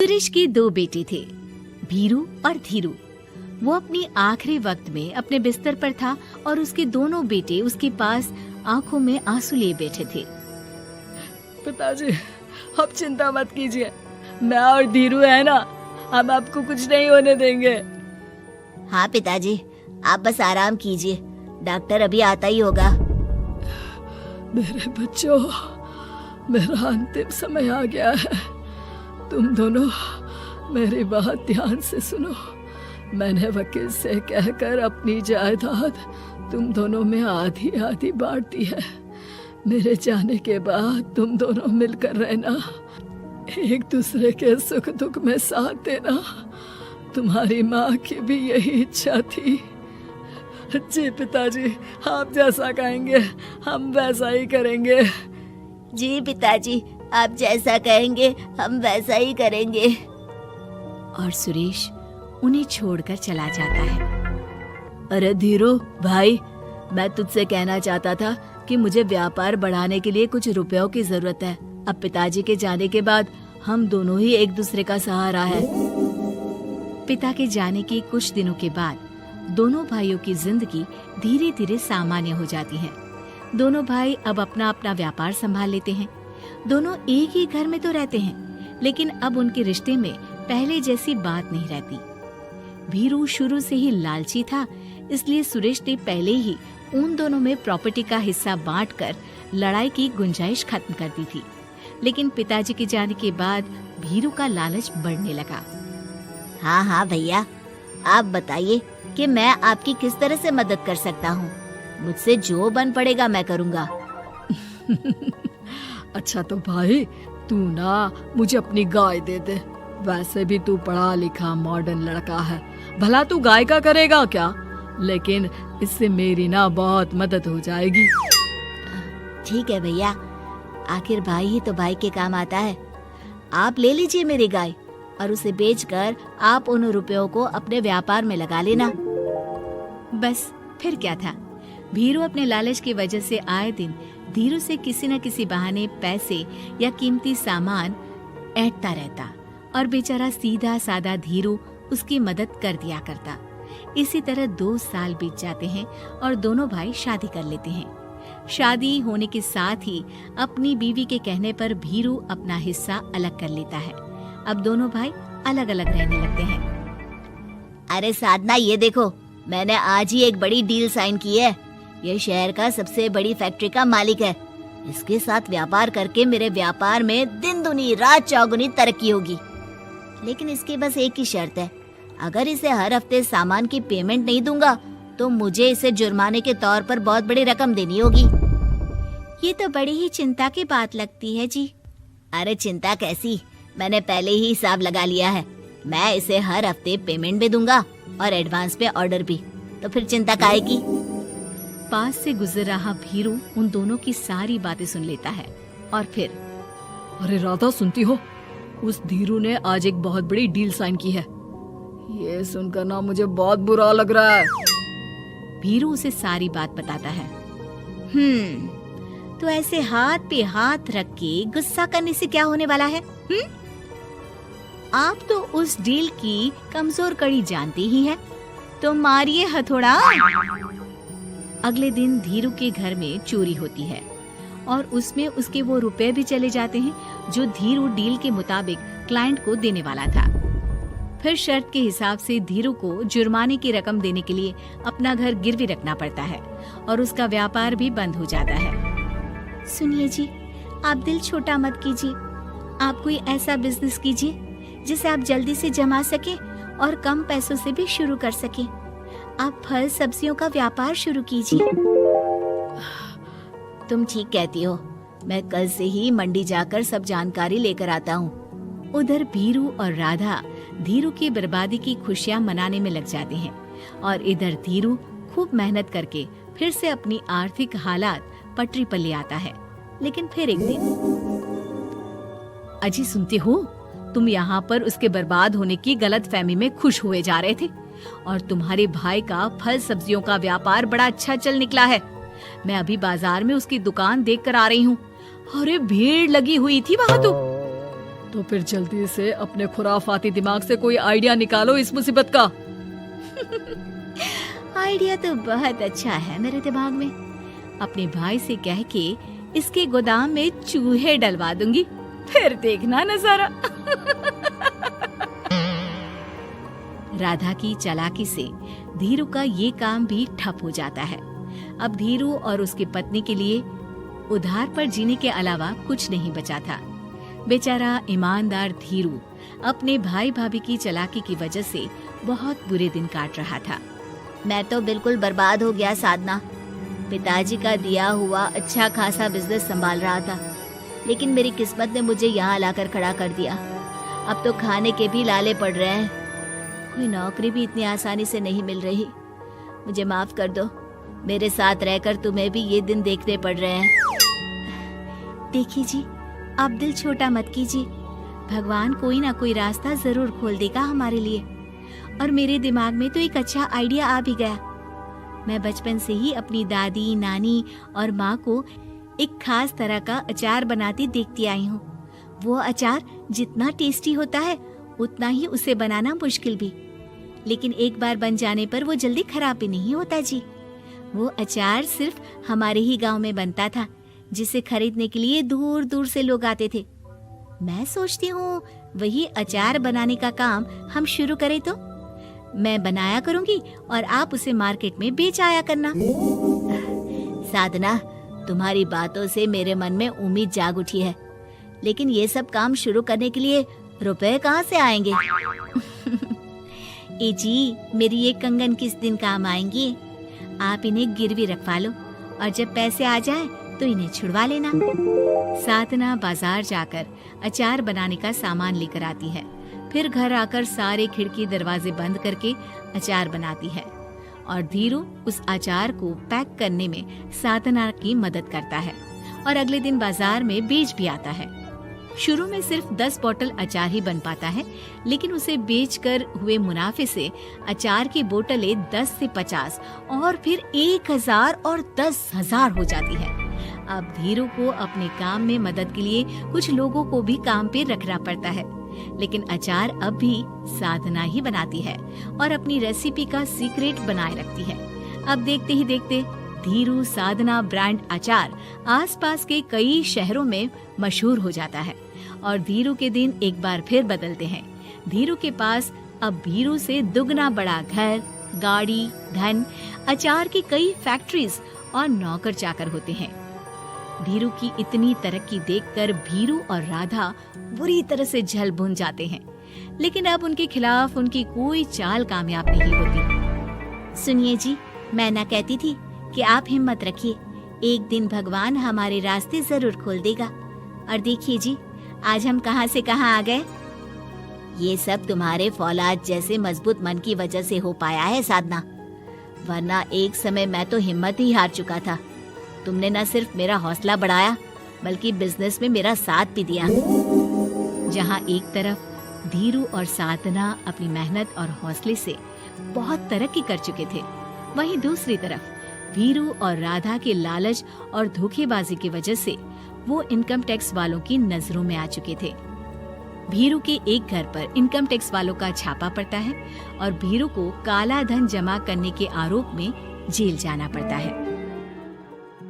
सुरेश के दो बेटे थे, भीरू और धीरू। वो अपनी आखिरी वक्त में अपने बिस्तर पर था और उसके दोनों बेटे उसके पास आंखों में आंसू लिए बैठे थे। पिताजी, आप चिंता मत कीजिए, मैं और धीरू है ना, हम आपको कुछ नहीं होने देंगे। हाँ पिताजी, आप बस आराम कीजिए, डॉक्टर अभी आता ही होगा। मेरे बच्चों, मेरा अंतिम समय आ गया है। तुम दोनों मेरी बात ध्यान से सुनो। मैंने वकील से कहकर अपनी जायदाद तुम दोनों में आधी आधी बांट दी है। मेरे जाने के बाद तुम दोनों मिलकर रहना, एक दूसरे के सुख दुख में साथ देना। तुम्हारी माँ की भी यही इच्छा थी। जी पिताजी, आप जैसा कहेंगे हम वैसा ही करेंगे। जी पिताजी, आप जैसा कहेंगे हम वैसा ही करेंगे। और सुरेश उन्हें छोड़कर चला जाता है। अरे धीरू भाई, मैं तुझसे कहना चाहता था कि मुझे व्यापार बढ़ाने के लिए कुछ रुपयों की जरूरत है। अब पिताजी के जाने के बाद हम दोनों ही एक दूसरे का सहारा है। पिता के जाने के कुछ दिनों के बाद दोनों भाइयों की जिंदगी धीरे धीरे सामान्य हो जाती है। दोनों भाई अब अपना अपना व्यापार संभाल लेते हैं। दोनों एक ही घर में तो रहते हैं, लेकिन अब उनके रिश्ते में पहले जैसी बात नहीं रहती। भीरू शुरू से ही लालची था, इसलिए सुरेश ने पहले ही उन दोनों में प्रॉपर्टी का हिस्सा बांटकर लड़ाई की गुंजाइश खत्म कर दी थी। लेकिन पिताजी के जाने के बाद भीरू का लालच बढ़ने लगा। हाँ हाँ भैया, आप बताइए कि मैं आपकी किस तरह से मदद कर सकता हूँ। मुझसे जो बन पड़ेगा मैं करूँगा। अच्छा तो भाई, तू ना मुझे अपनी गाय दे दे। वैसे भी तू पढ़ा लिखा मॉडर्न लड़का है, भला तू गाय का करेगा क्या? लेकिन इससे मेरी ना बहुत मदद हो जाएगी। ठीक है भैया, आखिर भाई ही तो भाई के काम आता है। आप ले लीजिए मेरी गाय और उसे बेचकर आप उन रुपयों को अपने व्यापार में लगा लेना। बस फिर क्या था, भीरू अपने लालच की वजह से आए दिन धीरू से किसी न किसी बहाने पैसे या कीमती सामान ऐंठता रहता और बेचारा सीधा सादा धीरू उसकी मदद कर दिया करता। इसी तरह 2 साल बीत जाते हैं और दोनों भाई शादी कर लेते हैं। शादी होने के साथ ही अपनी बीवी के कहने पर भीरू अपना हिस्सा अलग कर लेता है। अब दोनों भाई अलग अलग रहने लगते हैं। अरे साधना, ये देखो, मैंने आज ही एक बड़ी डील साइन की है। ये शहर का सबसे बड़ी फैक्ट्री का मालिक है। इसके साथ व्यापार करके मेरे व्यापार में दिन दुनी रात चौगुनी तरक्की होगी। लेकिन इसकी बस एक ही शर्त है, अगर इसे हर हफ्ते सामान की पेमेंट नहीं दूंगा तो मुझे इसे जुर्माने के तौर पर बहुत बड़ी रकम देनी होगी। ये तो बड़ी ही चिंता की बात लगती है जी। अरे चिंता कैसी, मैंने पहले ही हिसाब लगा लिया है। मैं इसे हर हफ्ते पेमेंट भी दूंगा और एडवांस पे ऑर्डर भी, तो फिर चिंता काहे की। पास से गुजर रहा भीरू उन दोनों की सारी बातें सुन लेता है और फिर, अरे राधा, सुनती हो? उस धीरू ने आज एक बहुत बड़ी डील साइन की है। ये सुनकर ना मुझे बहुत बुरा लग रहा है। भीरू उसे सारी बात बताता है। तो ऐसे हाथ पे हाथ रख के गुस्सा करने से क्या होने वाला है? आप तो उस डील की कमजोर कड़ी जानते ही हैं, तो मारिए हथौड़ा। अगले दिन धीरू के घर में चोरी होती है और उसमें उसके वो रुपए भी चले जाते हैं जो धीरू डील के मुताबिक क्लाइंट को देने वाला था। फिर शर्त के हिसाब से धीरू को जुर्माने की रकम देने के लिए अपना घर गिरवी रखना पड़ता है और उसका व्यापार भी बंद हो जाता है। सुनिए जी, आप दिल छोटा मत कीजिए। आप कोई ऐसा बिजनेस कीजिए जिसे आप जल्दी से जमा सके और कम पैसों से भी शुरू कर सके। आप फल सब्जियों का व्यापार शुरू कीजिए। तुम ठीक कहती हो, मैं कल से ही मंडी जाकर सब जानकारी लेकर आता हूँ। उधर भीरू और राधा धीरू की बर्बादी की खुशियां मनाने में लग जाते हैं और इधर धीरू खूब मेहनत करके फिर से अपनी आर्थिक हालात पटरी पर ले आता है। लेकिन फिर एक दिन, अजी सुनते हो, तुम यहाँ पर उसके बर्बाद होने की गलतफहमी में खुश हुए जा रहे थे और तुम्हारे भाई का फल सब्जियों का व्यापार बड़ा अच्छा चल निकला है। मैं अभी बाजार में उसकी दुकान देख कर आ रही हूँ। अरे भीड़ लगी हुई थी वहाँ तो। तो फिर जल्दी से अपने खुराफाती दिमाग से कोई आइडिया निकालो इस मुसीबत का। आइडिया तो बहुत अच्छा है मेरे दिमाग में। अपने भाई से कह के इसके गोदाम में चूहे डलवा दूंगी, फिर देखना नजारा। राधा की चालाकी से धीरू का ये काम भी ठप हो जाता है। अब धीरू और उसकी पत्नी के लिए उधार पर जीने के अलावा कुछ नहीं बचा था। बेचारा ईमानदार धीरू अपने भाई भाभी की चालाकी की वजह से बहुत बुरे दिन काट रहा था। मैं तो बिल्कुल बर्बाद हो गया साधना। पिताजी का दिया हुआ अच्छा खासा बिजनेस संभाल रहा था, लेकिन मेरी किस्मत ने मुझे यहाँ लाकर खड़ा कर दिया। अब तो खाने के भी लाले पड़ रहे हैं। कोई नौकरी भी इतनी आसानी से नहीं मिल रही। मुझे माफ कर दो, मेरे साथ रहकर तुम्हें भी ये दिन देखने पड़ रहे हैं। देखिए जी, आप दिल छोटा मत कीजिए। भगवान कोई ना कोई रास्ता जरूर खोल देगा हमारे लिए। और मेरे दिमाग में तो एक अच्छा आइडिया आ भी गया। मैं बचपन से ही अपनी दादी, नानी और माँ को एक खास तरह का अचार बनाती देखती आई हूँ। वो अचार जितना टेस्टी होता है उतना ही उसे बनाना मुश्किल भी, लेकिन एक बार बन जाने पर वो जल्दी खराब भी नहीं होता जी। वो अचार सिर्फ हमारे ही गांव में बनता था, जिसे खरीदने के लिए दूर दूर से लोग आते थे। मैं सोचती हूँ वही अचार बनाने का काम हम शुरू करें तो। मैं बनाया करूंगी और आप उसे मार्केट में बेच आया करना। साधना, तुम्हारी बातों से मेरे मन में उम्मीद जाग उठी है, लेकिन ये सब काम शुरू करने के लिए रुपए कहाँ से आएंगे? ए जी, मेरी ये कंगन किस दिन काम आएंगी? आप इन्हें गिरवी रखवा लो और जब पैसे आ जाए तो इन्हें छुड़वा लेना। साधना बाजार जाकर अचार बनाने का सामान लेकर आती है। फिर घर आकर सारे खिड़की दरवाजे बंद करके अचार बनाती है और धीरू उस अचार को पैक करने में साधना की मदद करता है और अगले दिन बाजार में बेच भी आता है। शुरू में सिर्फ 10 बोतल अचार ही बन पाता है, लेकिन उसे बेचकर हुए मुनाफे से अचार की बोतलें 10 से 50 और फिर 1000 और 10,000 हो जाती है। अब धीरू को अपने काम में मदद के लिए कुछ लोगों को भी काम पे रखना पड़ता है, लेकिन अचार अब भी साधना ही बनाती है और अपनी रेसिपी का सीक्रेट बनाए रखती है। अब देखते ही देखते धीरू साधना ब्रांड अचार आसपास के कई शहरों में मशहूर हो जाता है और धीरू के दिन एक बार फिर बदलते हैं। धीरू के पास अब धीरू से दुगना बड़ा घर, गाड़ी, धन, अचार की कई फैक्ट्रीज और नौकर चाकर होते हैं। धीरू की इतनी तरक्की देखकर भीरू और राधा बुरी तरह से जल भुन जाते हैं, लेकिन अब उनके खिलाफ उनकी कोई चाल कामयाब नहीं होती। सुनिए जी, मैं ना कहती थी कि आप हिम्मत रखिए, एक दिन भगवान हमारे रास्ते जरूर खोल देगा। और देखिए जी, आज हम कहां से कहां आ गए। ये सब तुम्हारे फौलाद जैसे मजबूत मन की वजह से हो पाया है साधना, वरना एक समय मैं तो हिम्मत ही हार चुका था। तुमने न सिर्फ मेरा हौसला बढ़ाया, बल्कि बिजनेस में मेरा साथ भी दिया। जहाँ एक तरफ धीरू और साधना अपनी मेहनत और हौसले से बहुत तरक्की कर चुके थे, वहीं दूसरी तरफ धीरू और राधा के लालच और धोखेबाजी की वजह से वो इनकम टैक्स वालों की नजरों में आ चुके थे। भीरू के एक घर पर इनकम टैक्स वालों का छापा पड़ता है और भीरू को काला धन जमा करने के आरोप में जेल जाना पड़ता है।